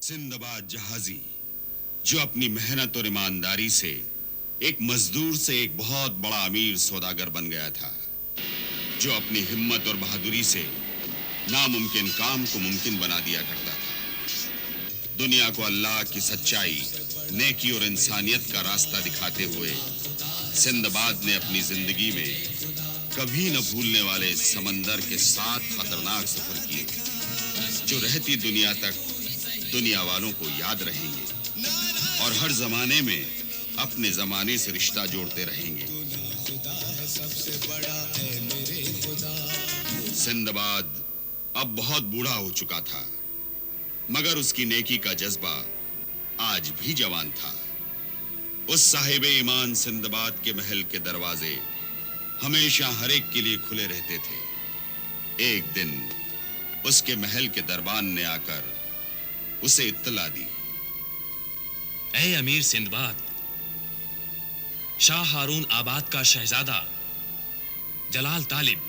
Sinbad जहाजी जो अपनी मेहनत और ईमानदारी से एक मजदूर से एक बहुत बड़ा अमीर सौदागर बन गया था, जो अपनी हिम्मत और बहादुरी से नामुमकिन काम को मुमकिन बना दिया करता था। दुनिया को अल्लाह की सच्चाई, नेकी और इंसानियत का रास्ता दिखाते हुए सिंदबाद ने अपनी जिंदगी में कभी न भूलने वाले समंदर के 7 खतरनाक सफर किए, जो रहती दुनिया तक दुनिया वालों को याद रहेंगे और हर जमाने में अपने जमाने से रिश्ता जोड़ते रहेंगे। सिंदबाद अब बहुत बूढ़ा हो चुका था, मगर उसकी नेकी का जज्बा आज भी जवान था। उस साहिबे ईमान सिंदबाद के महल के दरवाजे हमेशा हर एक के लिए खुले रहते थे। एक दिन उसके महल के दरबान ने आकर उसे इत्तला दी। ऐ अमीर सिंदबाद, शाह हारून आबाद का शहजादा जलाल तालिब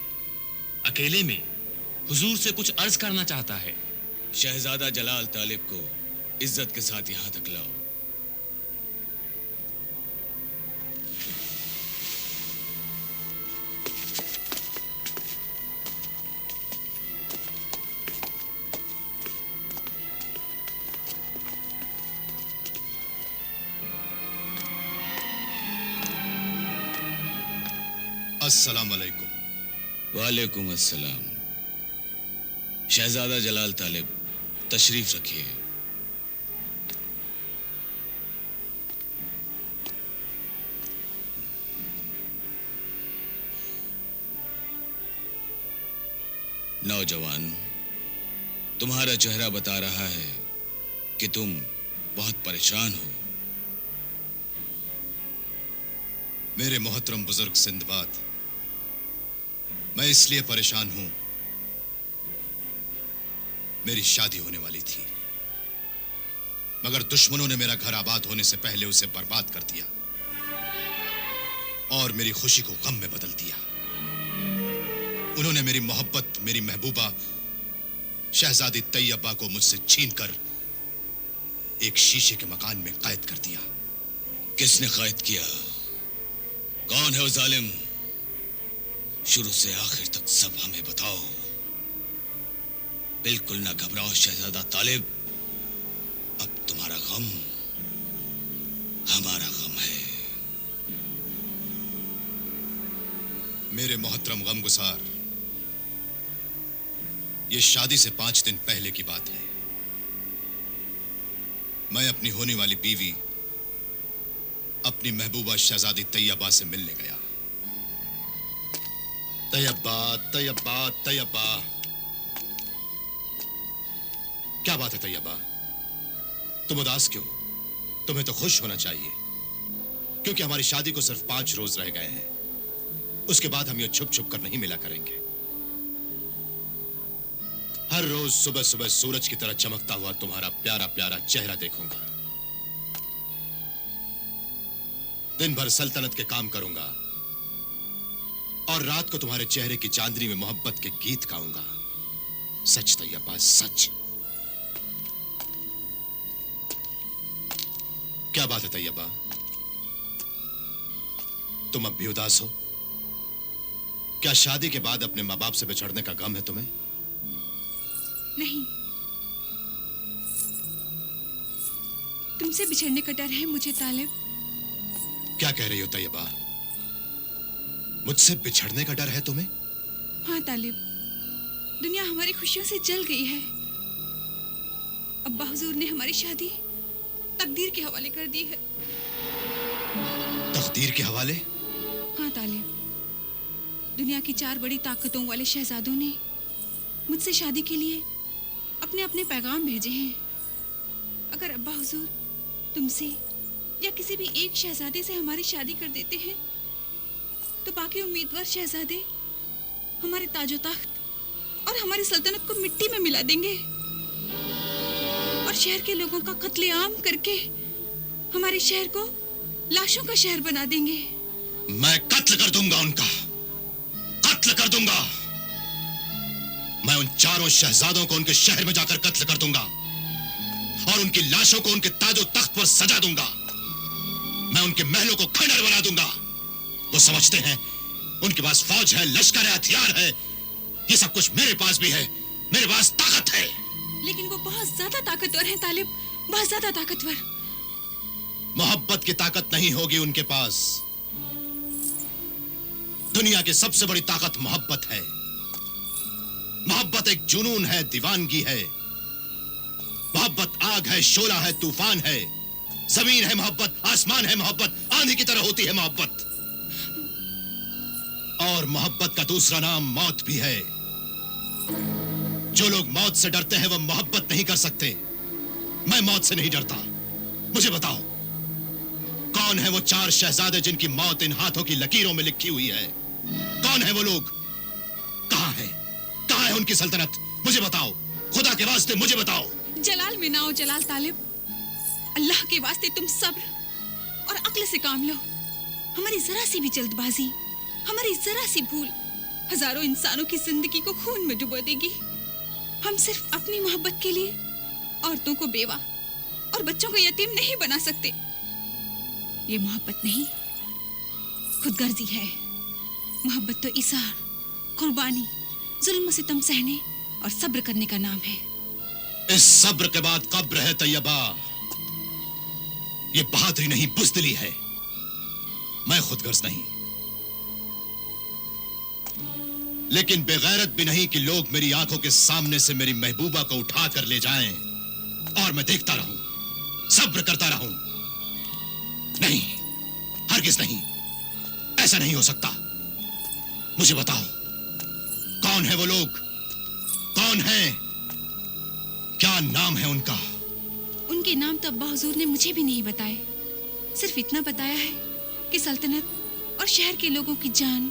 अकेले में हुजूर से कुछ अर्ज करना चाहता है। शहजादा जलाल तालिब को इज्जत के साथ यहां तक लाओ। अस्सलाम वालेकुम। वालेकुम अस्सलाम। शहजादा जलाल तालिब, तशरीफ रखिए। नौजवान, तुम्हारा चेहरा बता रहा है कि तुम बहुत परेशान हो। मेरे मोहतरम बुजुर्ग सिंदबाद, मैं इसलिए परेशान हूं, मेरी शादी होने वाली थी, मगर दुश्मनों ने मेरा घर आबाद होने से पहले उसे बर्बाद कर दिया और मेरी खुशी को गम में बदल दिया। उन्होंने मेरी मोहब्बत, मेरी महबूबा शहजादी तैयबा को मुझसे छीनकर एक शीशे के मकान में कैद कर दिया। किसने कैद किया? कौन है वो जालिम? शुरू से आखिर तक सब हमें बताओ। बिल्कुल ना घबराओ शहजादा तालिब, अब तुम्हारा गम हमारा गम है। मेरे मोहतरम गमगुसार, ये शादी से 5 दिन पहले की बात है। मैं अपनी होने वाली बीवी, अपनी महबूबा शहजादी तैयबा से मिलने गया। तैयबा, तैयबा, तैयबा। क्या बात है तैयबा? तुम उदास क्यों? तुम्हें तो खुश होना चाहिए, क्योंकि हमारी शादी को सिर्फ 5 रोज रह गए हैं। उसके बाद हम ये छुप छुप कर नहीं मिला करेंगे। हर रोज सुबह सुबह सूरज की तरह चमकता हुआ तुम्हारा प्यारा प्यारा चेहरा देखूंगा। दिन भर सल्तनत के काम करूंगा और रात को तुम्हारे चेहरे की चांदनी में मोहब्बत के गीत गाऊंगा। सच तैयबा, सच। क्या बात है तैयबा? तुम अब भी उदास हो? क्या शादी के बाद अपने माँ बाप से बिछड़ने का गम है तुम्हें? नहीं, तुमसे बिछड़ने का डर है मुझे तालिब। क्या कह रही हो तैयबा? मुझसे बिछड़ने का डर है तुम्हें? हाँ तालिब, दुनिया हमारी खुशियों से जल गई है। अब्बा हुजूर ने हमारी शादी तकदीर के हवाले कर दी है। तकदीर के हवाले? हाँ तालिब, दुनिया की 4 बड़ी ताकतों वाले शहजादों ने मुझसे शादी के लिए अपने अपने पैगाम भेजे हैं। अगर अब्बा हुजूर तुमसे या किसी भी एक शहजादे से हमारी शादी कर देते हैं, तो बाकी उम्मीदवार शहजादे हमारे ताजो तख्त और हमारी सल्तनत को मिट्टी में मिला देंगे और शहर के लोगों का कत्लेआम करके हमारे शहर को लाशों का शहर बना देंगे। मैं कत्ल कर दूंगा उनका, कत्ल कर दूंगा। मैं उन 4 शहजादों को उनके शहर में जाकर कत्ल कर दूंगा और उनकी लाशों को उनके ताजो तख्त पर सजा दूंगा। मैं उनके महलों को खंडर बना दूंगा। वो समझते हैं उनके पास फौज है, लश्कर है, हथियार है। ये सब कुछ मेरे पास भी है। मेरे पास ताकत है। लेकिन वो बहुत ज्यादा ताकतवर हैं तालिब, बहुत ज्यादा ताकतवर। मोहब्बत की ताकत नहीं होगी उनके पास। दुनिया की सबसे बड़ी ताकत मोहब्बत है। मोहब्बत एक जुनून है, दीवानगी है। मोहब्बत आग है, शोला है, तूफान है। जमीन है मोहब्बत, आसमान है मोहब्बत, आंधी की तरह होती है मोहब्बत। और मोहब्बत का दूसरा नाम मौत भी है। जो लोग मौत से डरते हैं वो मोहब्बत नहीं कर सकते। मैं मौत से नहीं डरता। मुझे बताओ, कौन है वो 4 शहजादे जिनकी मौत इन हाथों की लकीरों में लिखी हुई है? कौन है वो लोग? कहां है? कहां है उनकी सल्तनत? मुझे बताओ, खुदा के वास्ते मुझे बताओ। जलाल में ना हो जलाल तालिब, अल्लाह के वास्ते तुम सब्र और अक्ल से काम लो। हमारी जरा सी भी जल्दबाजी, हमारी जरा सी भूल हजारों इंसानों की जिंदगी को खून में डुबो देगी। हम सिर्फ अपनी मोहब्बत के लिए औरतों को बेवा और बच्चों को यतीम नहीं बना सकते। ये मोहब्बत नहीं, खुदगर्जी है। मोहब्बत तो इसार, कुर्बानी, जुल्म सितम सहने और सब्र करने का नाम है। इस सब्र के बाद कब्र है तैयबा। ये बहादुरी नहीं, बुज़दिली है। मैं खुदगर्ज नहीं, लेकिन बेगैरत भी नहीं कि लोग मेरी आंखों के सामने से मेरी महबूबा को उठा कर ले जाएं और मैं देखता रहूं, सब्र करता रहूं। नहीं, हरगिज नहीं, ऐसा नहीं हो सकता। मुझे बताओ, कौन है वो लोग? कौन है? क्या नाम है उनका? उनके नाम तो अब्बा हुजूर ने मुझे भी नहीं बताए। सिर्फ इतना बताया है कि सल्तनत और शहर के लोगों की जान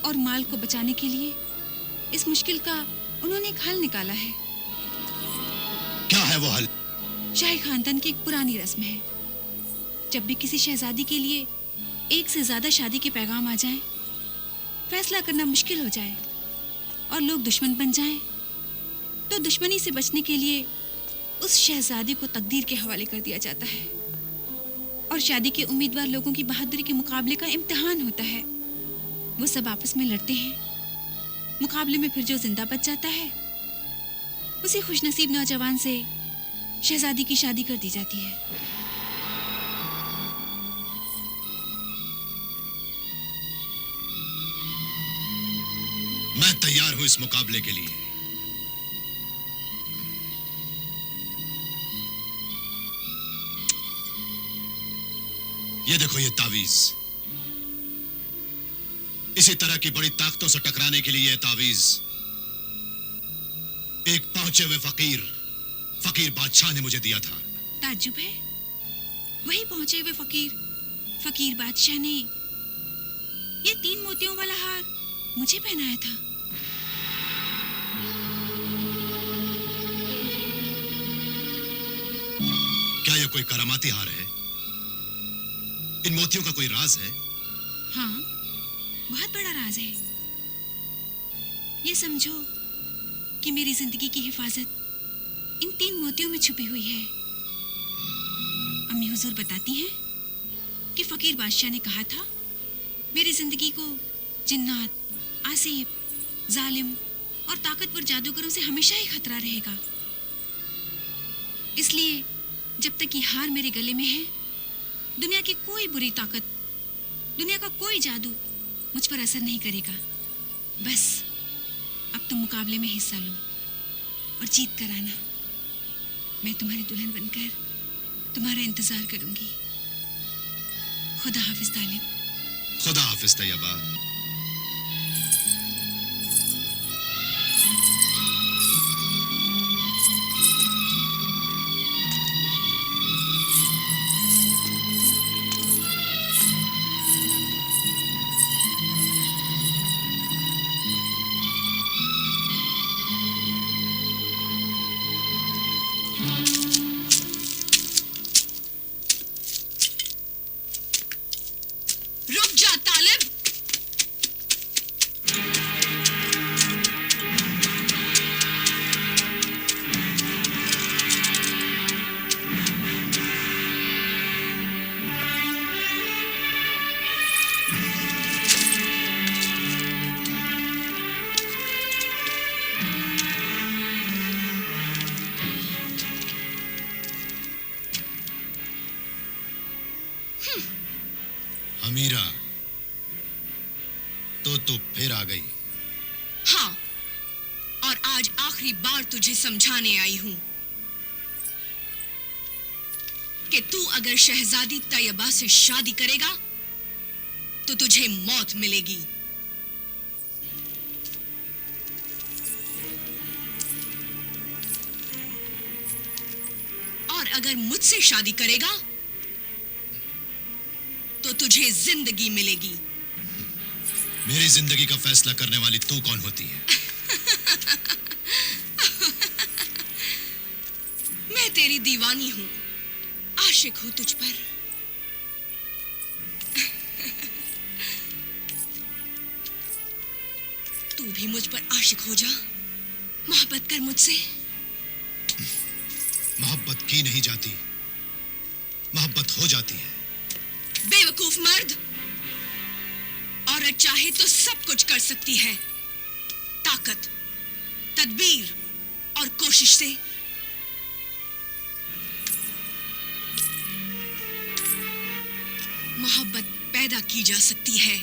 और माल को बचाने के लिए इस मुश्किल का उन्होंने एक हल निकाला है। क्या है वो हल? शाही खानदान की एक पुरानी रस्म है, जब भी किसी शहजादी के लिए एक से ज्यादा शादी के पैगाम आ जाएं, फैसला करना मुश्किल हो जाए और लोग दुश्मन बन जाएं, तो दुश्मनी से बचने के लिए उस शहजादी को तकदीर के हवाले कर दिया जाता है और शादी के उम्मीदवार लोगों की बहादुरी के मुकाबले का इम्तिहान होता है। वो सब आपस में लड़ते हैं। मुकाबले में फिर जो जिंदा बच जाता है, उसी खुशनसीब नौजवान से शहजादी की शादी कर दी जाती है। मैं तैयार हूं इस मुकाबले के लिए। ये देखो, ये तावीज। इसी तरह की बड़ी ताकतों से टकराने के लिए ये तावीज एक पहुंचे हुए फकीर बादशाह ने मुझे दिया था। ताज्जुब है, वही पहुंचे हुए फकीर बादशाह ने ये 3 मोतियों वाला हार मुझे पहनाया था। क्या यह कोई करामाती हार है? इन मोतियों का कोई राज है? हाँ, बहुत बड़ा राज है। ये समझो कि मेरी जिंदगी की हिफाजत इन 3 मोतियों में छुपी हुई है। अम्मी हुजूर बताती हैं कि फकीर बादशाह ने कहा था, मेरी जिंदगी को जिन्नात, आसिफ, जालिम और ताकतवर जादूगरों से हमेशा ही खतरा रहेगा। इसलिए जब तक ये हार मेरे गले में है, दुनिया की कोई बुरी ताकत, दुनिया का कोई जादू मुझ पर असर नहीं करेगा। बस अब तुम मुकाबले में हिस्सा लो और जीत कर आना। मैं तुम्हारी दुल्हन बनकर तुम्हारा इंतजार करूंगी। खुदा हाफिज तालिब। खुदा हाफिज तैयबा। रुक जा तालिब। अमीरा, तो तू फिर आ गई। हाँ, और आज आखिरी बार तुझे समझाने आई हूं कि तू अगर शहजादी तैयबा से शादी करेगा तो तुझे मौत मिलेगी। और अगर मुझसे शादी करेगा तो तुझे जिंदगी मिलेगी। मेरी जिंदगी का फैसला करने वाली तू कौन होती है? मैं तेरी दीवानी हूं, आशिक हूं तुझ पर। तू भी मुझ पर आशिक हो जा, मोहब्बत कर मुझसे। मोहब्बत की नहीं जाती, मोहब्बत हो जाती है। बेवकूफ मर्द, औरत चाहे तो सब कुछ कर सकती है, ताकत, तदबीर और कोशिश से। मोहब्बत पैदा की जा सकती है।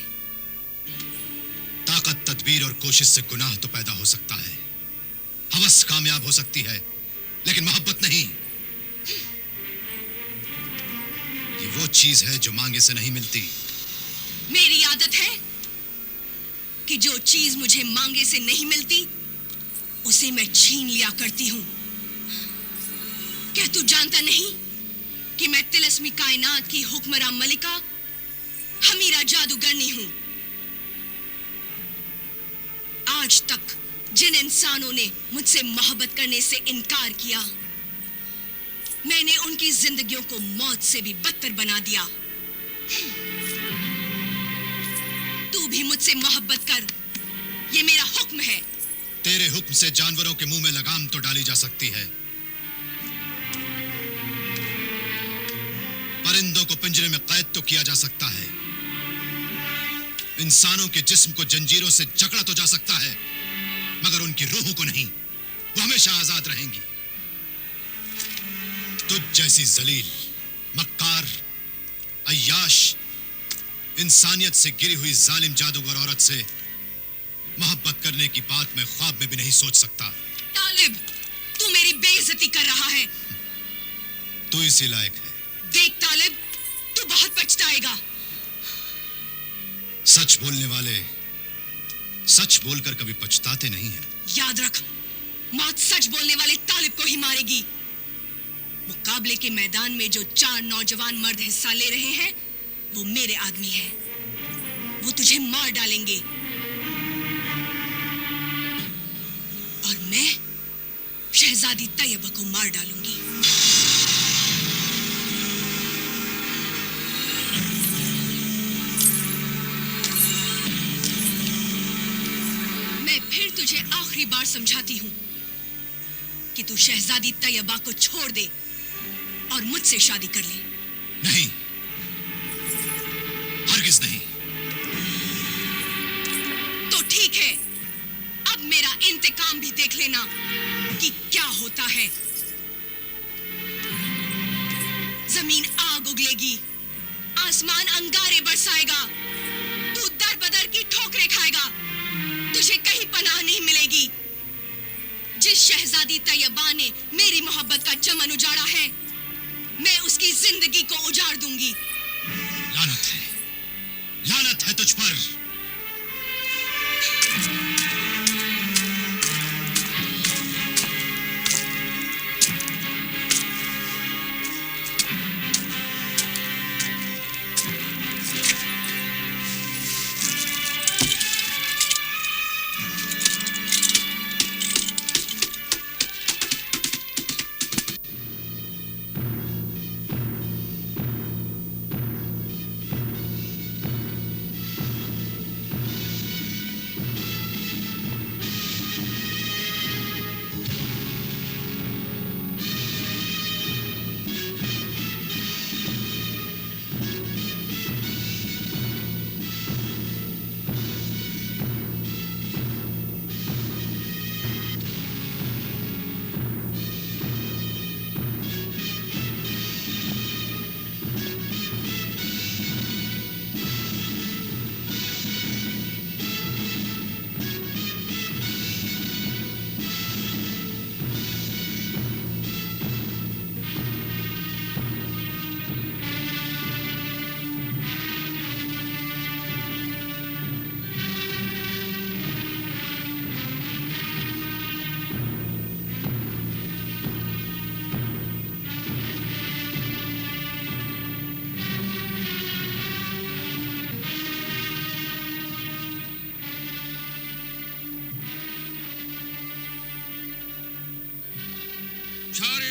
ताकत, तदबीर और कोशिश से गुनाह तो पैदा हो सकता है, हवस कामयाब हो सकती है, लेकिन मोहब्बत नहीं। ये वो चीज है जो मांगे से नहीं मिलती। मेरी आदत है कि जो चीज मुझे मांगे से नहीं मिलती उसे मैं छीन लिया करती हूं। क्या तू जानता नहीं कि मैं तिलस्मी कायनात की हुक्मरां मलिका हमीरा जादूगरनी हूं? आज तक जिन इंसानों ने मुझसे मोहब्बत करने से इनकार किया, मैंने उनकी जिंदगियों को मौत से भी बदतर बना दिया। तू भी मुझसे मोहब्बत कर, ये मेरा हुक्म है। तेरे हुक्म से जानवरों के मुंह में लगाम तो डाली जा सकती है, परिंदों को पिंजरे में कैद तो किया जा सकता है, इंसानों के जिस्म को जंजीरों से जकड़ा तो जा सकता है, मगर उनकी रूह को नहीं। वो हमेशा आजाद रहेंगी। तुझ जैसी जलील, मक्कार, अय्याश, इंसानियत से गिरी हुई जालिम जादूगर औरत से मोहब्बत करने की बात मैं ख्वाब में भी नहीं सोच सकता। तालिब, तू मेरी बेइज्जती कर रहा है। तू इसी लायक है। देख तालिब, तू बहुत पछताएगा। सच बोलने वाले सच बोलकर कभी पछताते नहीं हैं। याद रख, मौत सच बोलने वाले तालिब को ही मारेगी। मुकाबले के मैदान में जो 4 नौजवान मर्द हिस्सा ले रहे हैं, वो मेरे आदमी हैं। वो तुझे मार डालेंगे और मैं शहजादी तैयबा को मार डालूंगी। मैं फिर तुझे आखिरी बार समझाती हूं कि तू शहजादी तैयबा को छोड़ दे और मुझसे शादी कर ले। नहीं, हरगिज नहीं। तो ठीक है, अब मेरा इंतकाम भी देख लेना कि क्या होता है। जमीन आग उगलेगी, आसमान अंगारे बरसाएगा, तू दर बदर की ठोकरें खाएगा, तुझे कहीं पनाह नहीं मिलेगी। जिस शहजादी तैयबा ने मेरी मोहब्बत का चमन उजाड़ा है, मैं उसकी जिंदगी को उजाड़ दूंगी। लानत है तुझ पर।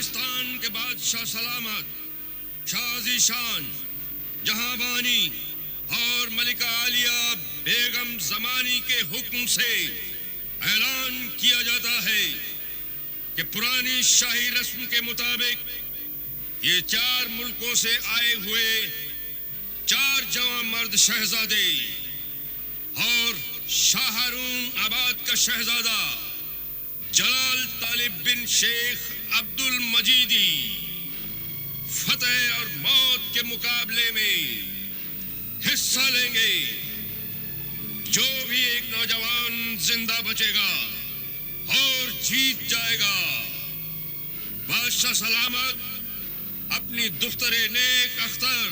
पाकिस्तान के बादशाह सलामत, शाजी शान, जहां बानी और मलिका आलिया बेगम जमानी के हुक्म से ऐलान किया जाता है कि पुरानी शाही रस्म के मुताबिक ये 4 मुल्कों से आए हुए 4 जवां मर्द शहजादे और शाहरून आबाद का शहजादा जलाल तालिब बिन शेख अब्दुल मजीदी फतेह और मौत के मुकाबले में हिस्सा लेंगे। जो भी एक नौजवान जिंदा बचेगा और जीत जाएगा, बादशाह सलामत अपनी दुख्तरे नेक अख्तर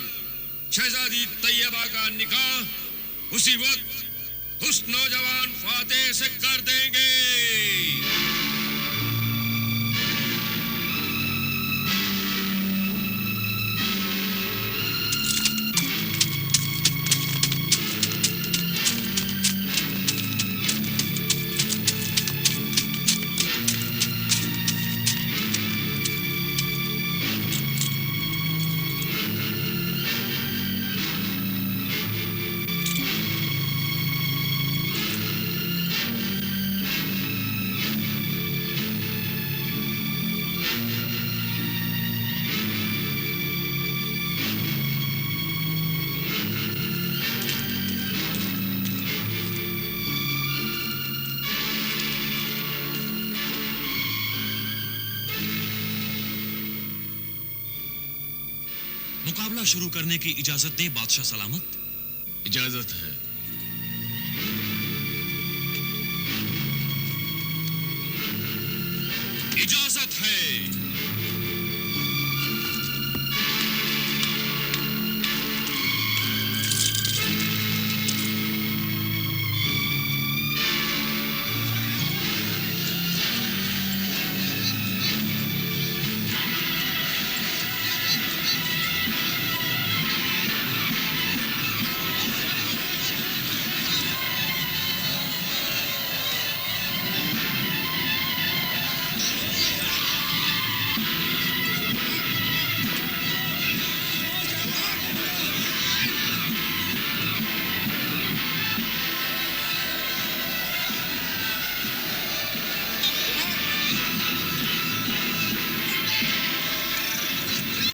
शहजादी तैयबा का निकाह उसी वक्त उस नौजवान फातेह से कर देंगे। मुकाबला शुरू करने की इजाजत दें बादशाह सलामत। इजाजत है।